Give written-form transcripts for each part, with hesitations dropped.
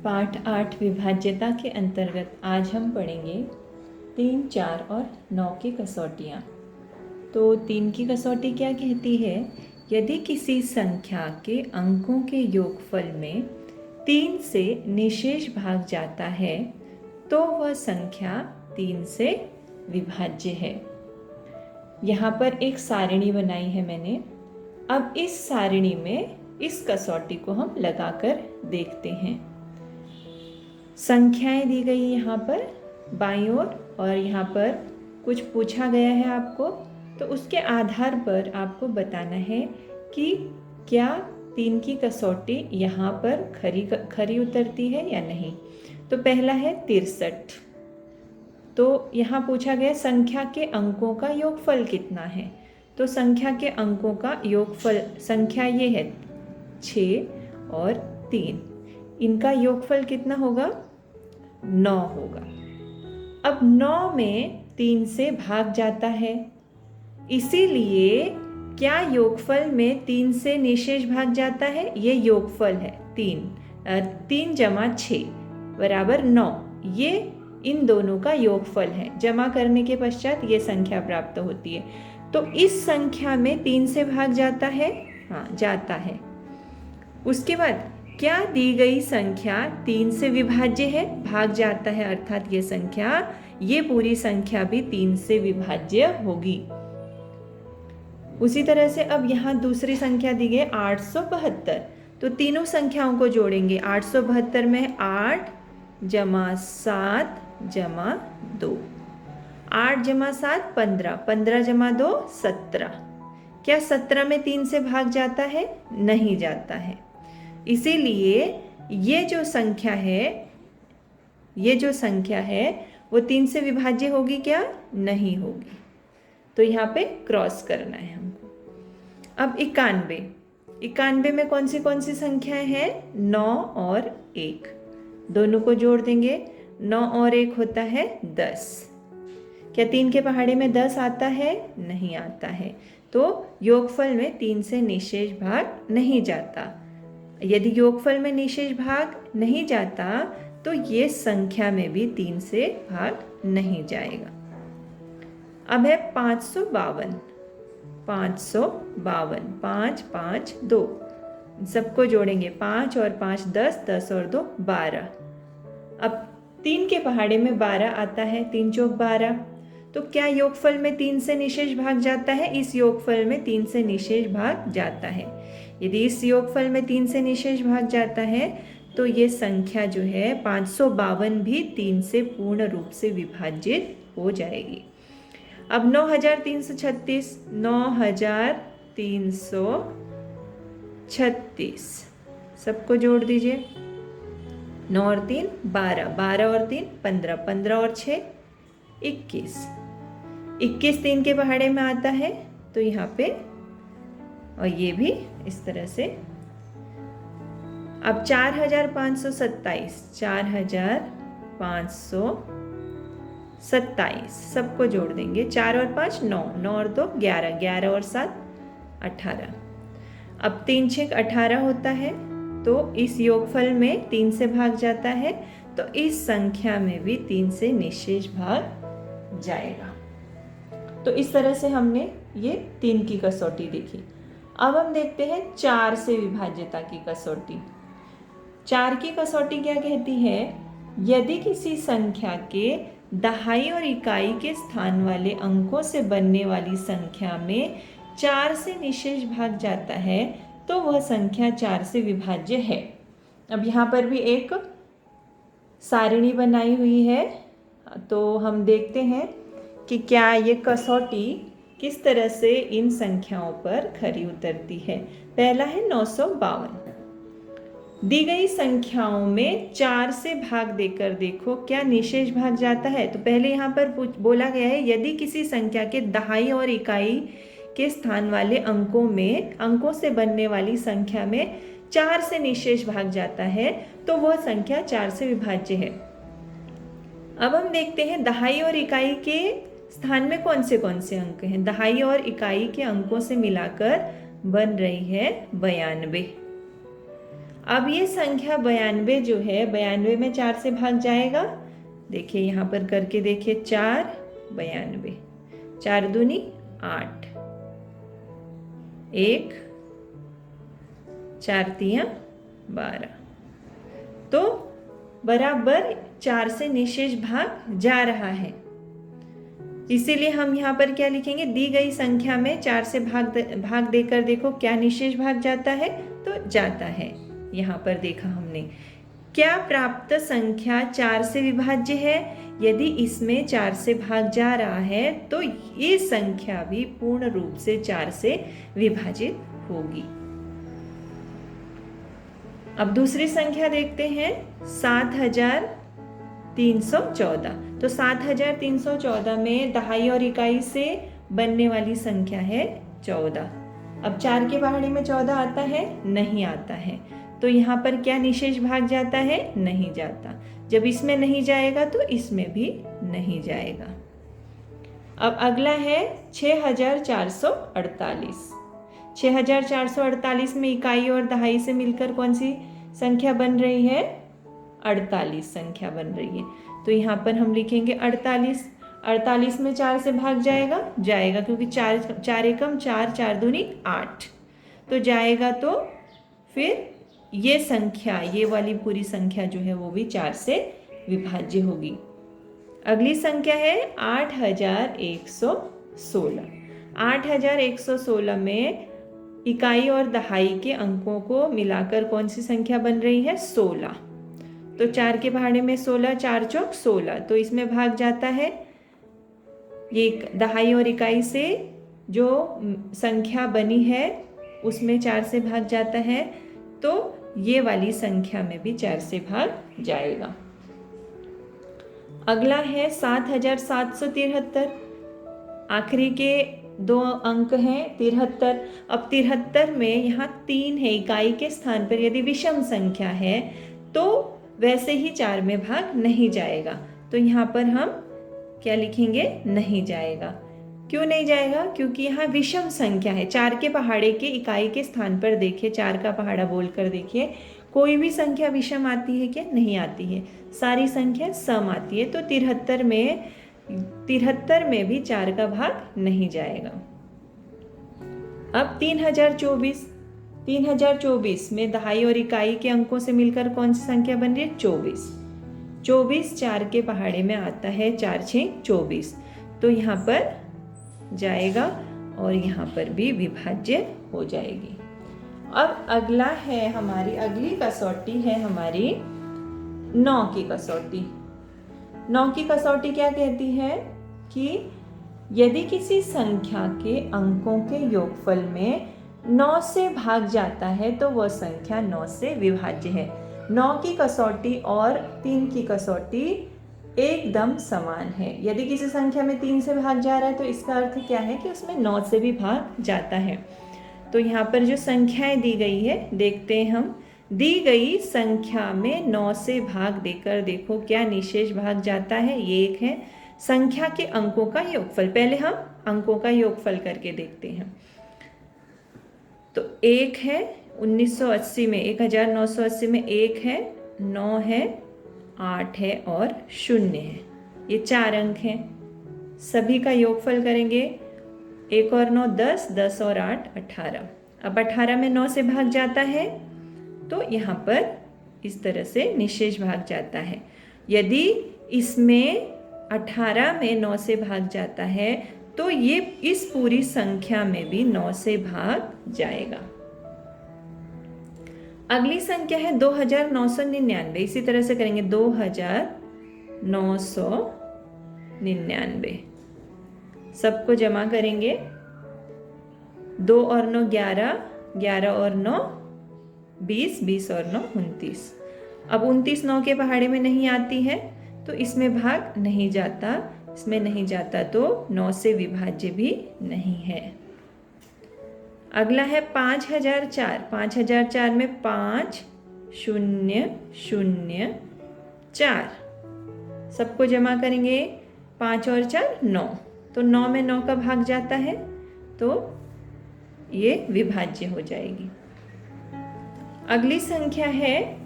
पाठ 8 विभाज्यता के अंतर्गत आज हम पढ़ेंगे 3, 4 और 9 की कसौटियाँ। तो 3 की कसौटी क्या कहती है? यदि किसी संख्या के अंकों के योगफल में 3 से निशेष भाग जाता है तो वह संख्या 3 से विभाज्य है। यहाँ पर एक सारणी बनाई है मैंने। अब इस सारणी में इस कसौटी को हम लगाकर देखते हैं। संख्याएं दी गई यहाँ पर बाईं ओर और यहाँ पर कुछ पूछा गया है आपको, तो उसके आधार पर आपको बताना है कि क्या 3 की कसौटी यहाँ पर खरी उतरती है या नहीं। तो पहला है 63। तो यहाँ पूछा गया संख्या के अंकों का योगफल कितना है। तो संख्या के अंकों का योगफल, संख्या ये है 6 और 3, इनका योगफल कितना होगा? 9 होगा। अब 9 में 3 से भाग जाता है, इसीलिए क्या योगफल में 3 से निशेष भाग जाता है? ये योगफल है 3 जमा 6 बराबर 9। ये इन दोनों का योगफल है। जमा करने के पश्चात ये संख्या प्राप्त होती है। तो इस संख्या में 3 से भाग जाता है, हाँ जाता है। उसके बाद क्या दी गई संख्या 3 से विभाज्य है? भाग जाता है, अर्थात ये संख्या, ये पूरी संख्या भी 3 से विभाज्य होगी। उसी तरह से अब यहाँ दूसरी संख्या दी गई 872। तो तीनों संख्याओं को जोड़ेंगे। 872 में 8 जमा 7 जमा 2, 8 जमा 7 15, 15 जमा 2 17। क्या 17 में 3 से भाग जाता है? नहीं जाता है। इसीलिए ये जो संख्या है वो 3 से विभाज्य होगी क्या? नहीं होगी। तो यहाँ पे क्रॉस करना है हमको। अब 91 में कौन सी संख्याएं हैं? 9 और 1, दोनों को जोड़ देंगे। 9 और 1 होता है 10। क्या 3 के पहाड़े में 10 आता है? नहीं आता है। तो योगफल में 3 से निशेष भाग नहीं जाता। यदि योगफल में निशेष भाग नहीं जाता तो ये संख्या में भी 3 से भाग नहीं जाएगा। अब है 552। 5 5 2, सबको जोड़ेंगे। 5 और 5 10, 10 और 2 12। अब 3 के पहाड़े में 12 आता है, 3 चौक 12। तो क्या योगफल में 3 से निशेष भाग जाता है? इस योगफल में 3 से निशेष भाग जाता है। यदि इस योगफल में 3 से निशेष भाग जाता है तो ये संख्या जो है 552 भी 3 से पूर्ण रूप से विभाजित हो जाएगी। अब 9336, 9336 सबको जोड़ दीजिए। 9 और 3 12, 12 और 3 15, 15 और 6 21, 21 3 के पहाड़े में आता है, तो यहाँ पे, और ये भी इस तरह से। अब 4527, 4527 सबको जोड़ देंगे। 4 और 5 9, 9 और 2 11, 11 और 7 18। अब 3 6 18 होता है, तो इस योगफल में 3 से भाग जाता है, तो इस संख्या में भी 3 से निशेष भाग जाएगा। तो इस तरह से हमने ये 3 की कसौटी देखी। अब हम देखते हैं 4 से विभाज्यता की कसौटी। 4 की कसौटी क्या कहती है? यदि किसी संख्या के दहाई और इकाई के स्थान वाले अंकों से बनने वाली संख्या में 4 से निशेष भाग जाता है तो वह संख्या 4 से विभाज्य है। अब यहाँ पर भी एक सारणी बनाई हुई है, तो हम देखते हैं कि क्या ये कसौटी किस तरह से इन संख्याओं पर खरी उतरती है। पहला है 952। दी गई संख्याओं में 4 से भाग देकर देखो क्या निशेष भाग जाता है। तो पहले यहाँ पर बोला गया है यदि किसी संख्या के दहाई और इकाई के स्थान वाले अंकों से बनने वाली संख्या में 4 से निशेष भाग जाता है तो वह संख्या 4 से विभाज्य है। अब हम देखते हैं दहाई और इकाई के स्थान में कौन से अंक हैं। दहाई और इकाई के अंकों से मिलाकर बन रही है 92। अब ये संख्या 92 जो है, 92 में 4 से भाग जाएगा। देखिए यहाँ पर करके देखिए, 4 92, 4 दूनी 8, 1 4 तिया 12, तो बराबर 4 से निशेष भाग जा रहा है। इसीलिए हम यहाँ पर क्या लिखेंगे, दी गई संख्या में 4 से भाग देकर देखो क्या निशेष भाग जाता है, तो जाता है। यहाँ पर देखा हमने, क्या प्राप्त संख्या 4 से विभाज्य है? यदि इसमें 4 से भाग जा रहा है तो ये संख्या भी पूर्ण रूप से 4 से विभाजित होगी। अब दूसरी संख्या देखते हैं, 7314। तो 7314 में दहाई और इकाई से बनने वाली संख्या है 14। अब 4 के पहाड़ी में 14 आता है? नहीं आता है। तो यहाँ पर क्या निशेष भाग जाता है? नहीं जाता। जब इसमें नहीं जाएगा तो इसमें भी नहीं जाएगा। अब अगला है 6448। 6448 में इकाई और दहाई से मिलकर कौन सी संख्या बन रही है? 48 संख्या बन रही है। तो यहाँ पर हम लिखेंगे 48। 48 में 4 से भाग जाएगा? जाएगा, क्योंकि 4 एकम 4, 4 दूनी 8, तो जाएगा। तो फिर ये संख्या, ये वाली पूरी संख्या जो है वो भी 4 से विभाज्य होगी। अगली संख्या है 8116। 8116 में इकाई और दहाई के अंकों को मिलाकर कौन सी संख्या बन रही है? 16। तो 4 के पहाड़े में 16, 4 चौक 16, तो इसमें भाग जाता है। ये दहाई और इकाई से जो संख्या बनी है उसमें 4 से भाग जाता है, तो ये वाली संख्या में भी 4 से भाग जाएगा। अगला है 7773। आखिरी के 2 अंक हैं 73। अब 73 में यहाँ 3 है, इकाई के स्थान पर यदि विषम संख्या है तो वैसे ही 4 में भाग नहीं जाएगा। तो यहाँ पर हम क्या लिखेंगे? नहीं जाएगा। क्यों नहीं जाएगा? क्योंकि यहाँ विषम संख्या है। 4 के पहाड़े के इकाई के स्थान पर देखिए, 4 का पहाड़ा बोलकर देखिए, कोई भी संख्या विषम आती है क्या? नहीं आती है, सारी संख्या सम आती है। तो 73 में भी 4 का भाग नहीं जाएगा। अब 3024। 3024 में दहाई और इकाई के अंकों से मिलकर कौन सी संख्या बन रही है? 24। 24 4 के पहाड़े में आता है, 4 6 24, तो यहाँ पर जाएगा और यहाँ पर भी विभाज्य हो जाएगी। अब अगला है हमारी, अगली कसौटी है हमारी 9 की कसौटी। 9 की कसौटी क्या कहती है कि यदि किसी संख्या के अंकों के योगफल में 9 से भाग जाता है तो वह संख्या 9 से विभाज्य है। 9 की कसौटी और 3 की कसौटी एकदम समान है। यदि किसी संख्या में 3 से भाग जा रहा है तो इसका अर्थ क्या है कि उसमें 9 से भी भाग जाता है। तो यहाँ पर जो संख्याएं दी गई है देखते हैं हम। दी गई संख्या में 9 से भाग देकर देखो क्या निशेष भाग जाता है। ये एक है संख्या के अंकों का योगफल। पहले हम अंकों का योगफल करके देखते हैं। तो 1 है 1980 में, 1980 में 1 है, 9 है, 8 है और 0 है। ये 4 अंक हैं। सभी का योगफल करेंगे। 1 और 9 10, 10 और 8 18। अब 18 में 9 से भाग जाता है तो यहाँ पर इस तरह से निशेष भाग जाता है। यदि इसमें 18 में 9 से भाग जाता है तो ये इस पूरी संख्या में भी 9 से भाग जाएगा। अगली संख्या है 2999। इसी तरह से करेंगे 2999। सबको जमा करेंगे। 2 और 9 11, 11 और 9 20, 20 और 9 29। अब 29 9 के पहाड़े में नहीं आती है तो इसमें भाग नहीं जाता। इसमें नहीं जाता तो 9 से विभाज्य भी नहीं है। अगला है 5004। 5004 में 5 0 0 4। सबको जमा करेंगे। 5 और 4 9, तो 9 में 9 का भाग जाता है तो ये विभाज्य हो जाएगी। अगली संख्या है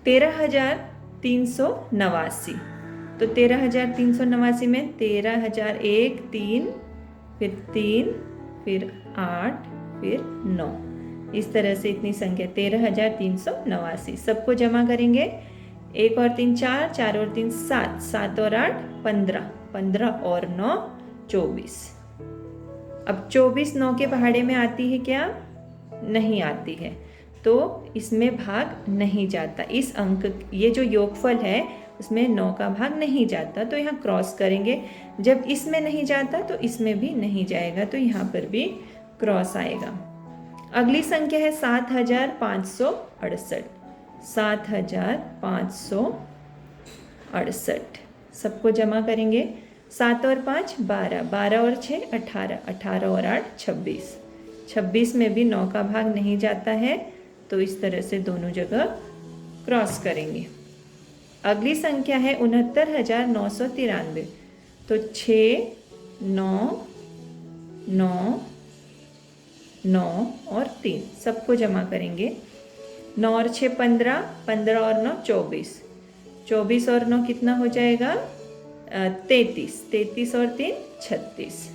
13,389। तो 13,389 में 13,001, 3, फिर 3, फिर 8, फिर 9, इस तरह से इतनी संख्या 13,389। सबको जमा करेंगे। 1 और 3 4, 4 और 3 7, 7 और 8 15, 15 और 9 24। अब 24 9 के पहाड़े में आती है क्या? नहीं आती है, तो इसमें भाग नहीं जाता। इस अंक, ये जो योगफल है उसमें 9 का भाग नहीं जाता, तो यहाँ क्रॉस करेंगे। जब इसमें नहीं जाता तो इसमें भी नहीं जाएगा, तो यहाँ पर भी क्रॉस आएगा। अगली संख्या है 7,568। 7,568 सबको जमा करेंगे। 7 और 5 12, 12 और 6 18, 18 और 8 26। 26 में भी 9 का भाग नहीं जाता है, तो इस तरह से दोनों जगह क्रॉस करेंगे। अगली संख्या है 69,993। तो 6 9 9 9 और 3 सबको जमा करेंगे। 9 और 6 15, 15 और 9 24, 24 और 9 कितना हो जाएगा? 33, 33 और 3 36।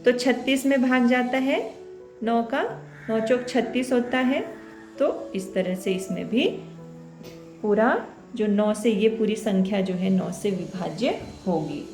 तो 36 में भाग जाता है 9 का, 9 चौक 36 होता है। तो इस तरह से इसमें भी पूरा जो 9 से, ये पूरी संख्या जो है 9 से विभाज्य होगी।